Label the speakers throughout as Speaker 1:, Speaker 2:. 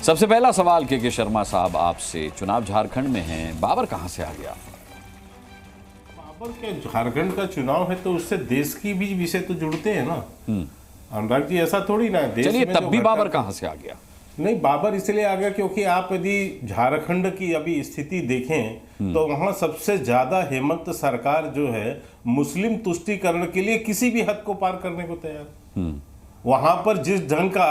Speaker 1: सबसे पहला सवाल के शर्मा साहब आपसे, चुनाव झारखंड में हैं, बाबर कहां से आ गया?
Speaker 2: बाबर के झारखंड का चुनाव है तो उससे देश की भी विषय तो जुड़ते हैं ना अनुराग जी, ऐसा थोड़ी ना देश
Speaker 1: चलिए
Speaker 2: में
Speaker 1: तब भी बाबर कहां से आ गया?
Speaker 2: नहीं, बाबर इसलिए आ गया क्योंकि आप यदि झारखंड की अभी स्थिति देखें तो वहां सबसे ज्यादा हेमंत सरकार जो है मुस्लिम तुष्टीकरण के लिए किसी भी हद को पार करने को तैयार। वहां पर जिस ढंग का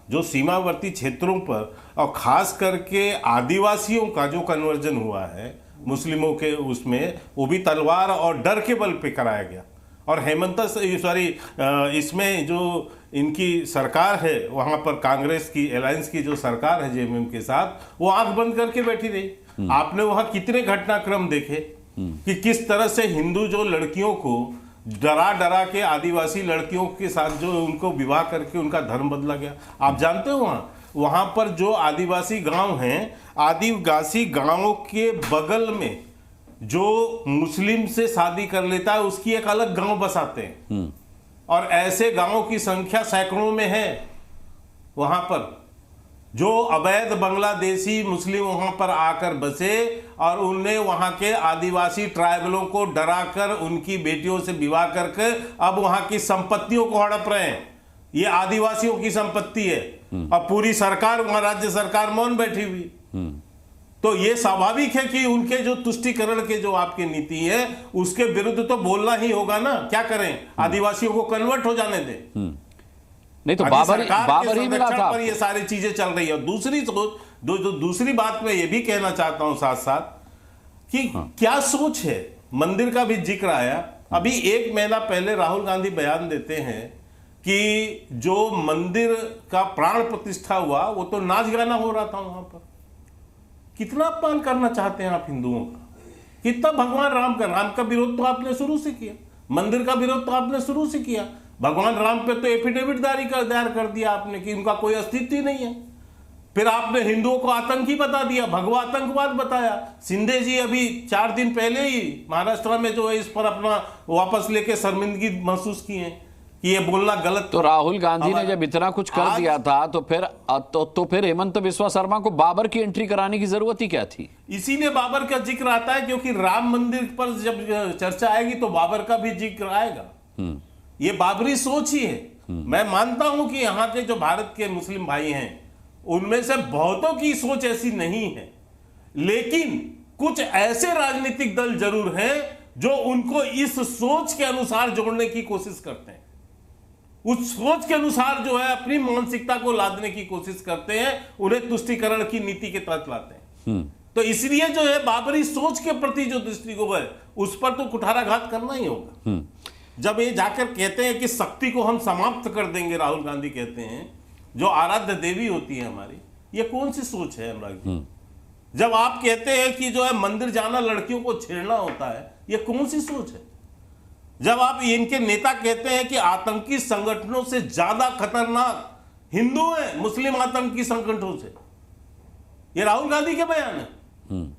Speaker 2: जो सीमावर्ती क्षेत्रों पर और खास करके आदिवासियों का जो कन्वर्जन हुआ है मुस्लिमों के उसमें, वो भी तलवार और डर के बल पे कराया गया। और इसमें जो इनकी सरकार है वहां पर कांग्रेस की अलायंस की जो सरकार है जेएमएम के साथ, वो आंख बंद करके बैठी रही। आपने वहां कितने घटनाक्रम देखे कि किस तरह से हिंदू जो लड़कियों को डरा डरा के आदिवासी लड़कियों के साथ जो उनको विवाह करके उनका धर्म बदला गया। आप जानते हो वहां पर जो आदिवासी गांव हैं, आदिवासी गांवों के बगल में जो मुस्लिम से शादी कर लेता है उसकी एक अलग गांव बसाते हैं और ऐसे गांवों की संख्या सैकड़ों में है। वहां पर जो अवैध बांग्लादेशी मुस्लिम वहां पर आकर बसे और उनने वहां के आदिवासी ट्राइबलों को डराकर उनकी बेटियों से विवाह करके अब वहां की संपत्तियों को हड़प रहे हैं। ये आदिवासियों की संपत्ति है और पूरी सरकार वहां राज्य सरकार मौन बैठी हुई। तो ये स्वाभाविक है कि उनके जो तुष्टीकरण के जो आपकी नीति है उसके विरुद्ध तो बोलना ही होगा ना। क्या करें, आदिवासियों को कन्वर्ट हो जाने दें।
Speaker 1: नहीं तो बाबर ही मिला था
Speaker 2: पर ये सारी चीजें चल रही है। दूसरी बात मैं ये भी कहना चाहता हूं साथ साथ कि क्या सोच है। मंदिर का भी जिक्र आया। अभी 1 महीना पहले राहुल गांधी बयान देते हैं कि जो मंदिर का प्राण प्रतिष्ठा हुआ वो तो नाच गाना हो रहा था वहां पर। कितना अपमान करना चाहते हैं आप हिंदुओं का। कितना भगवान राम का विरोध तो आपने शुरू से किया, मंदिर का विरोध तो आपने शुरू से किया। भगवान राम पे तो एफिडेविट दायर कर दिया आपने कि उनका कोई अस्तित्व ही नहीं है। फिर आपने हिंदुओं को आतंकी बता दिया, भगवा आतंकवाद बताया। शिंदे जी अभी 4 दिन पहले ही महाराष्ट्र में जो है इस पर अपना वापस लेके शर्मिंदगी महसूस किए हैं कि ये बोलना गलत।
Speaker 1: तो राहुल गांधी ने जब इतना कुछ कर दिया था तो फिर हेमंत बिस्वा शर्मा को बाबर की एंट्री कराने की जरूरत ही क्या थी?
Speaker 2: इसीलिए बाबर का जिक्र आता है क्योंकि राम मंदिर पर जब चर्चा आएगी तो बाबर का भी जिक्र आएगा। ये बाबरी सोच ही है। मैं मानता हूं कि यहाँ के जो भारत के मुस्लिम भाई हैं उनमें से बहुतों की सोच ऐसी नहीं है, लेकिन कुछ ऐसे राजनीतिक दल जरूर हैं जो उनको इस सोच के अनुसार जोड़ने की कोशिश करते हैं। उस सोच के अनुसार जो है अपनी मानसिकता को लादने की कोशिश करते हैं, उन्हें तुष्टीकरण की नीति के तहत लाते हैं। तो इसलिए जो है बाबरी सोच के प्रति जो दृष्टिकोण है उस पर तो कुठाराघात करना ही होगा। जब ये जाकर कहते हैं कि शक्ति को हम समाप्त कर देंगे, राहुल गांधी कहते हैं जो आराध्य देवी होती है हमारी, ये कौन सी सोच है अनुराग जी? जब आप कहते हैं कि जो है मंदिर जाना लड़कियों को छेड़ना होता है, ये कौन सी सोच है? जब आप इनके नेता कहते हैं कि आतंकी संगठनों से ज्यादा खतरनाक हिंदू हैं मुस्लिम आतंकी संगठनों से, ये राहुल गांधी के बयान है।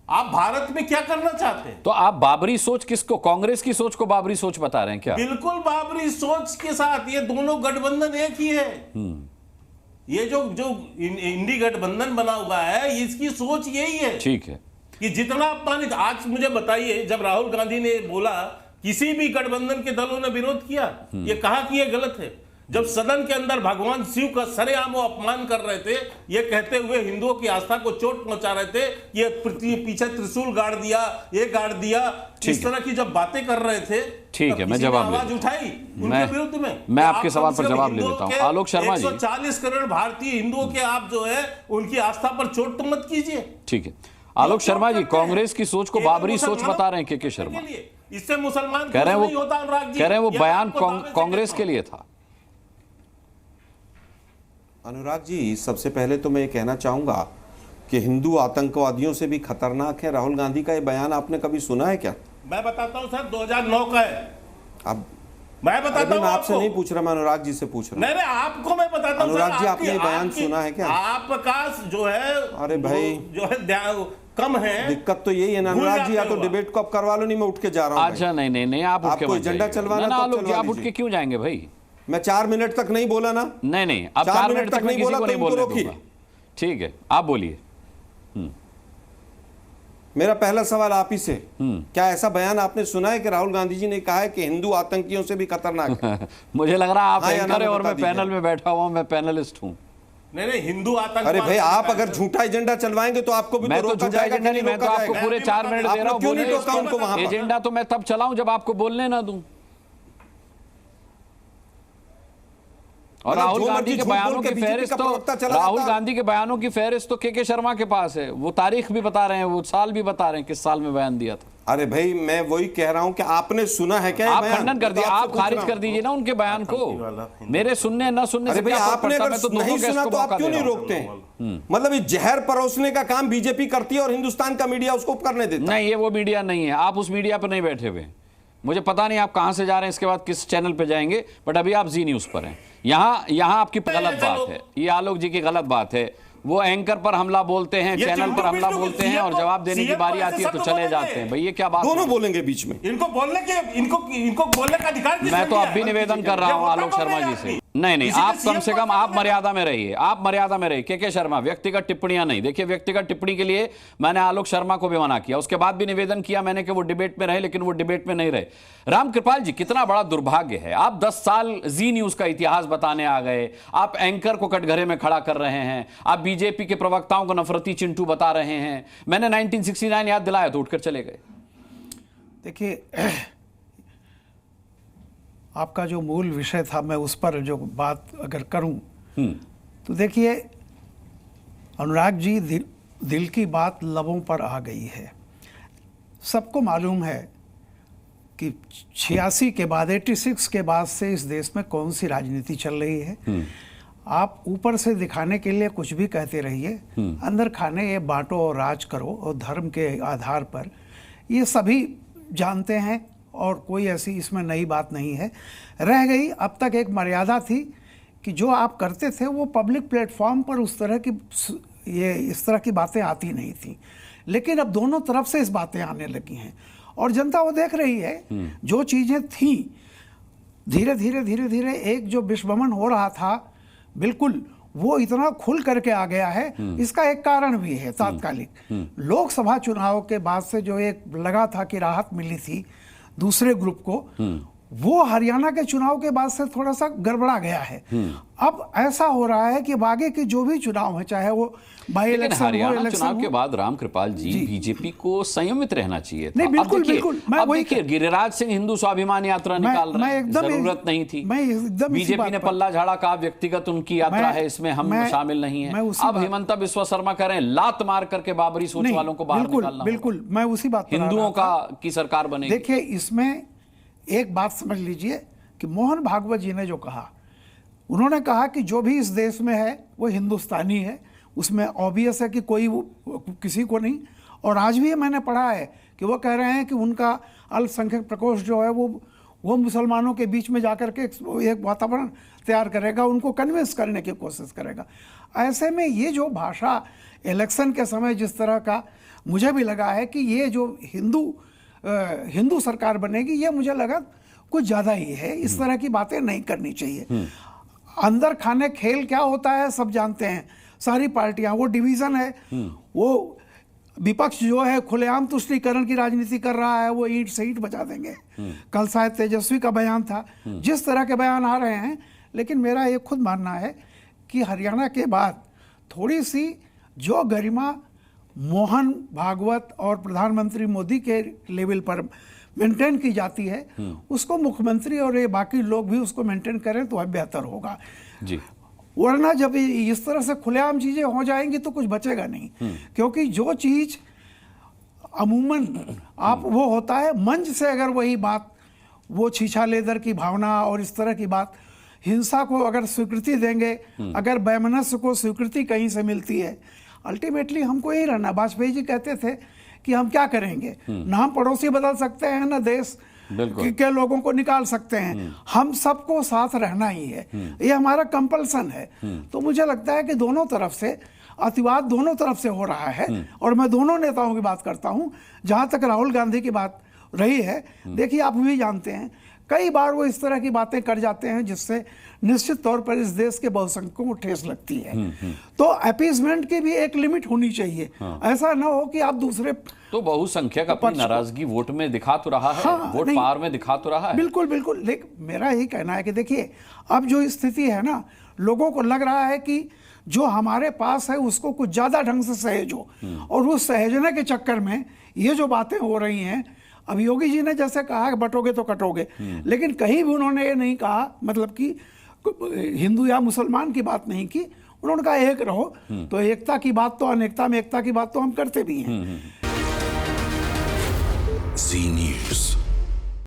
Speaker 2: आप भारत में क्या करना चाहते हैं?
Speaker 1: तो आप बाबरी सोच किसको, कांग्रेस की सोच को बाबरी सोच बता रहे हैं क्या?
Speaker 2: बिल्कुल बाबरी सोच के साथ ये दोनों गठबंधन एक ही है। ये जो इंडी गठबंधन बना हुआ है इसकी सोच यही है।
Speaker 1: ठीक है
Speaker 2: कि जितना अपमानित। आज मुझे बताइए, जब राहुल गांधी ने बोला किसी भी गठबंधन के दलों ने विरोध किया, ये कहा कि ये गलत है। जब सदन के अंदर भगवान शिव का सरेआम वो अपमान कर रहे थे, ये कहते हुए हिंदुओं की आस्था को चोट पहुंचा रहे थे, ये पीछे त्रिशूल गाड़ दिया, ये गाड़ दिया, इस तरह की जब बातें कर रहे थे,
Speaker 1: ठीक है, मैं जवाब
Speaker 2: आवाज उठाई उनके विरुद्ध में।
Speaker 1: मैं आपके सवाल पर जवाब ले लेता हूं। आलोक शर्मा जी,
Speaker 2: 140 करोड़ भारतीय हिंदुओं के आप जो है उनकी आस्था पर चोट तो मत कीजिए।
Speaker 1: ठीक है आलोक शर्मा जी, कांग्रेस की सोच को बाबरी सोच बता रहे हैं के शर्मा।
Speaker 2: इससे मुसलमान
Speaker 1: कह रहे हैं
Speaker 2: नहीं होता अनुराग जी,
Speaker 1: कह रहे हैं वो बयान कांग्रेस के लिए था।
Speaker 3: अनुराग जी, सबसे पहले तो मैं ये कहना चाहूंगा कि हिंदू आतंकवादियों से भी खतरनाक है राहुल गांधी का ये बयान। आपने कभी सुना है क्या?
Speaker 2: मैं बताता हूं सर, 2009 का है।
Speaker 3: अब
Speaker 2: मैं बताता हूं,
Speaker 3: मैं आपसे नहीं पूछ रहा, मैं अनुराग जी से पूछ रहा हूं।
Speaker 2: नहीं आपको मैं बताता हूं।
Speaker 3: अनुराग जी, आपने बयान सुना है क्या?
Speaker 2: आपका जो है,
Speaker 3: अरे भाई
Speaker 2: जो है कम है।
Speaker 3: दिक्कत तो यही है ना अनुराग जी, या तो डिबेट को अब करवा लो, नहीं मैं उठ के जा रहा हूं।
Speaker 1: अच्छा नहीं आप
Speaker 3: आपको एजेंडा चलवाना तो
Speaker 1: आलोक जी, आप उठ के क्यों जाएंगे भाई?
Speaker 3: मैं 4 मिनट तक नहीं बोला ना।
Speaker 1: नहीं अब 4 मिनट तक मैं किसी को नहीं बोलने दूंगा। ठीक है, आप बोलिए।
Speaker 3: मेरा पहला सवाल आप ही से, क्या ऐसा बयान आपने सुना है कि राहुल गांधी जी ने कहा है कि हिंदू आतंकियों से भी खतरनाक है?
Speaker 1: मुझे लग रहा है आप
Speaker 3: हाँ या
Speaker 1: एंकर है
Speaker 3: ना
Speaker 1: और मैं
Speaker 3: बता दीजिए।
Speaker 1: पैनल में बैठा हुआ हूं, मैं पैनलिस्ट हूं।
Speaker 2: नहीं, हिंदू आतंक।
Speaker 3: अरे भाई, आप अगर झूठा एजेंडा चलवाएंगे तो आपको भी
Speaker 1: मैं तो
Speaker 3: रोका
Speaker 1: झूठा
Speaker 3: जाएगा
Speaker 1: एजेंडा
Speaker 3: कि
Speaker 1: नहीं,
Speaker 3: नहीं
Speaker 1: मैं तो
Speaker 3: रोका
Speaker 1: आपको
Speaker 3: जाएगा?
Speaker 1: पूरे 4 मिनट दे
Speaker 3: आपने
Speaker 1: रहा हूं।
Speaker 3: क्यों नहीं
Speaker 1: बोलिए
Speaker 3: रोका
Speaker 1: इसको।
Speaker 3: उनको वहां पर?
Speaker 1: एजेंडा तो मैं तब चलाऊं जब आपको बोलने ना दूं। और
Speaker 3: मतलब
Speaker 1: राहुल
Speaker 3: जो
Speaker 1: गांधी
Speaker 3: मर्जी
Speaker 1: के
Speaker 3: झूठ
Speaker 1: बयानों
Speaker 3: बोल के
Speaker 1: की
Speaker 3: बीजेपी
Speaker 1: फहरिस्त
Speaker 3: का प्रवक्ता
Speaker 1: तो
Speaker 3: चला
Speaker 1: राहुल
Speaker 3: जाता है।
Speaker 1: गांधी के बयानों की फहरिस्त तो के शर्मा के पास है। वो तारीख भी बता रहे हैं, वो साल भी बता रहे हैं किस साल में बयान दिया था।
Speaker 3: अरे भाई, मैं वही कह रहा हूं कि आपने सुना है क्या ये
Speaker 1: आप
Speaker 3: बयान?
Speaker 1: खंडन कर
Speaker 3: तो
Speaker 1: दिए,
Speaker 3: आपसे
Speaker 1: आप
Speaker 3: पूछ
Speaker 1: खारिज
Speaker 3: रहा
Speaker 1: कर
Speaker 3: हूं।
Speaker 1: दीजिए ना उनके बयान को। मेरे सुनने न सुनने
Speaker 3: अरे
Speaker 1: से
Speaker 3: भाई,
Speaker 1: क्या फर्क
Speaker 3: आपने
Speaker 1: पड़ता है?
Speaker 3: अगर
Speaker 1: मैं तो दोनों
Speaker 3: नहीं
Speaker 1: के
Speaker 3: सुना
Speaker 1: इसको
Speaker 3: तो आप
Speaker 1: मौका
Speaker 3: क्यों
Speaker 1: दे
Speaker 3: नहीं
Speaker 1: रहा हूं।
Speaker 3: रोकते हैं? मतलब ये जहर परोसने का काम बीजेपी करती है और हिंदुस्तान का मीडिया उसको करने देता है।
Speaker 1: नहीं, ये वो मीडिया नहीं है। आप उस मीडिया पर नहीं बैठे हुए। मुझे पता नहीं आप कहां से जा रहे हैं, इसके बाद किस चैनल पे जाएंगे, बट अभी आप जी न्यूज पर हैं। यहां आपकी गलत बात है, ये आलोक जी की गलत बात है। वो एंकर पर हमला बोलते हैं, चैनल पर हमला बोलते हैं, और जवाब देने की बारी आती है तो चले जाते हैं। भाई ये क्या बात है?
Speaker 3: दोनों बोलेंगे बीच में।
Speaker 2: इनको बोलने के इनको बोलने का अधिकार किसने
Speaker 1: मैं तो
Speaker 2: दिया?
Speaker 1: अब भी निवेदन कर रहा हूं आलोक शर्मा जी से, नहीं, आप कम से कम आप मर्यादा में रहिए, आप मर्यादा में रहिए। के शर्मा, व्यक्तिगत टिप्पणियां नहीं। देखिए, व्यक्तिगत टिप्पणी के लिए मैंने आलोक शर्मा को भी मना किया, उसके बाद भी निवेदन किया मैंने कि वो डिबेट में रहे, लेकिन वो डिबेट में नहीं रहे। रामकृपाल जी, कितना बड़ा दुर्भाग्य है, आप 10 साल जी न्यूज का इतिहास बताने आ गए, आप एंकर को कटघरे में खड़ा कर रहे हैं, आप बीजेपी के प्रवक्ताओं को नफरती चिंटू बता रहे हैं। मैंने 1969 याद दिलाया तो उठकर चले गए।
Speaker 4: देखिए, आपका जो मूल विषय था, मैं उस पर जो बात अगर करूं तो देखिए, अनुराग जी, दिल की बात लबों पर आ गई है। सबको मालूम है कि 86 के बाद, 86 के बाद से इस देश में कौन सी राजनीति चल रही है। आप ऊपर से दिखाने के लिए कुछ भी कहते रहिए, अंदर खाने ये बांटो और राज करो और धर्म के आधार पर, ये सभी जानते हैं और कोई ऐसी इसमें नई बात नहीं है। रह गई अब तक एक मर्यादा थी कि जो आप करते थे वो पब्लिक प्लेटफॉर्म पर उस तरह की इस तरह की बातें आती नहीं थी, लेकिन अब दोनों तरफ से इस बातें आने लगी हैं और जनता वो देख रही है। जो चीज़ें थीं, धीरे धीरे एक जो विश्वमन हो रहा था, बिल्कुल वो इतना खुल करके आ गया है। इसका एक कारण भी है तात्कालिक, लोकसभा चुनाव के बाद से जो एक लगा था कि राहत मिली थी दूसरे ग्रुप को, वो हरियाणा के चुनाव के बाद से थोड़ा सा गड़बड़ा गया है। अब ऐसा हो रहा है कि आगे के जो भी चुनाव है, चाहे वो बाई इलेक्शन हो,
Speaker 1: हरियाणा चुनाव के बाद रामकृपाल जी, बीजेपी को संयमित रहना चाहिए था।
Speaker 4: नहीं, बिल्कुल बिल्कुल। मैं
Speaker 1: अब देखिए, गिरिराज सिंह हिंदू स्वाभिमान यात्रा निकाल रहे हैं, जरूरत नहीं थी। बीजेपी ने पल्ला झाड़ा, कहा व्यक्तिगत उनकी यात्रा है, इसमें हम शामिल नहीं है। अब हिमंता बिस्वा शर्मा कह रहे हैं लात मार करके बाबरी सोच वालों को बाहर निकालना।
Speaker 4: बिल्कुल, मैं उसी बात पर
Speaker 1: हिंदुओं की सरकार बनेगी।
Speaker 4: देखिए, इसमें एक बात समझ लीजिए कि मोहन भागवत जी ने जो कहा, उन्होंने कहा कि जो भी इस देश में है वो हिंदुस्तानी है, उसमें ऑब्वियस है कि कोई किसी को नहीं। और आज भी मैंने पढ़ा है कि वो कह रहे हैं कि उनका अल्पसंख्यक प्रकोष्ठ जो है वो मुसलमानों के बीच में जाकर के एक वातावरण तैयार करेगा, उनको कन्विंस करने की कोशिश करेगा। ऐसे में ये जो भाषा इलेक्शन के समय जिस तरह का मुझे भी लगा है कि ये जो हिंदू सरकार बनेगी, ये मुझे लगा कुछ ज़्यादा ही है। इस तरह की बातें नहीं करनी चाहिए। अंदर खाने खेल क्या होता है सब जानते हैं, सारी पार्टियां, वो डिवीज़न है, वो विपक्ष जो है खुलेआम तुष्टीकरण की राजनीति कर रहा है, वो ईंट से ईंट बचा देंगे। कल शायद तेजस्वी का बयान था, जिस तरह के बयान आ रहे हैं। लेकिन मेरा ये खुद मानना है कि हरियाणा के बाद थोड़ी सी जो गरिमा मोहन भागवत और प्रधानमंत्री मोदी के लेवल पर मेंटेन की जाती है, उसको मुख्यमंत्री और ये बाकी लोग भी उसको मेंटेन करें तो बेहतर होगा जी। वरना जब इस तरह से खुलेआम चीजें हो जाएंगी तो कुछ बचेगा नहीं। क्योंकि जो चीज अमूमन आप वो होता है मंच से, अगर वही बात, वो छीछा लेदर की भावना और इस तरह की बात, हिंसा को अगर स्वीकृति देंगे, अगर वैमनस्य को स्वीकृति कहीं से मिलती है, अल्टीमेटली हमको यही रहना। वाजपेयी जी कहते थे कि हम क्या करेंगे, ना हम पड़ोसी बदल सकते हैं, ना देश के लोगों को निकाल सकते हैं, हम सबको साथ रहना ही है, ये हमारा कंपल्सन है। तो मुझे लगता है कि दोनों तरफ से अतिवाद दोनों तरफ से हो रहा है। और मैं दोनों नेताओं की बात करता हूं। जहां तक राहुल गांधी की बात रही है, देखिए आप भी जानते हैं कई बार वो इस तरह की बातें कर जाते हैं जिससे निश्चित तौर पर इस देश के बहुसंख्यकों को ठेस लगती है। तो अपीजमेंट की भी एक लिमिट होनी चाहिए। ऐसा ना हो कि आप दूसरे
Speaker 1: तो बहुसंख्यक अपनी नाराजगी वोट में दिखा तो रहा है,
Speaker 4: हाँ,
Speaker 1: वोट
Speaker 4: नहीं,
Speaker 1: पार में दिखा तो रहा है।
Speaker 4: बिल्कुल बिल्कुल। लेकिन मेरा यही कहना है कि देखिए, अब जो स्थिति है ना, लोगों को लग रहा है कि जो हमारे पास है उसको कुछ ज्यादा ढंग से सहेजो, और उस सहेजने के चक्कर में ये जो बातें हो रही हैं, अब योगी जी ने जैसे कहा कि बटोगे तो कटोगे, लेकिन कहीं भी उन्होंने ये नहीं कहा, मतलब कि हिंदू या मुसलमान की बात नहीं की। उन्होंने कहा एक रहो। तो एकता की बात तो, अनेकता में एकता की बात तो हम करते भी हैं।
Speaker 5: जी न्यूज़।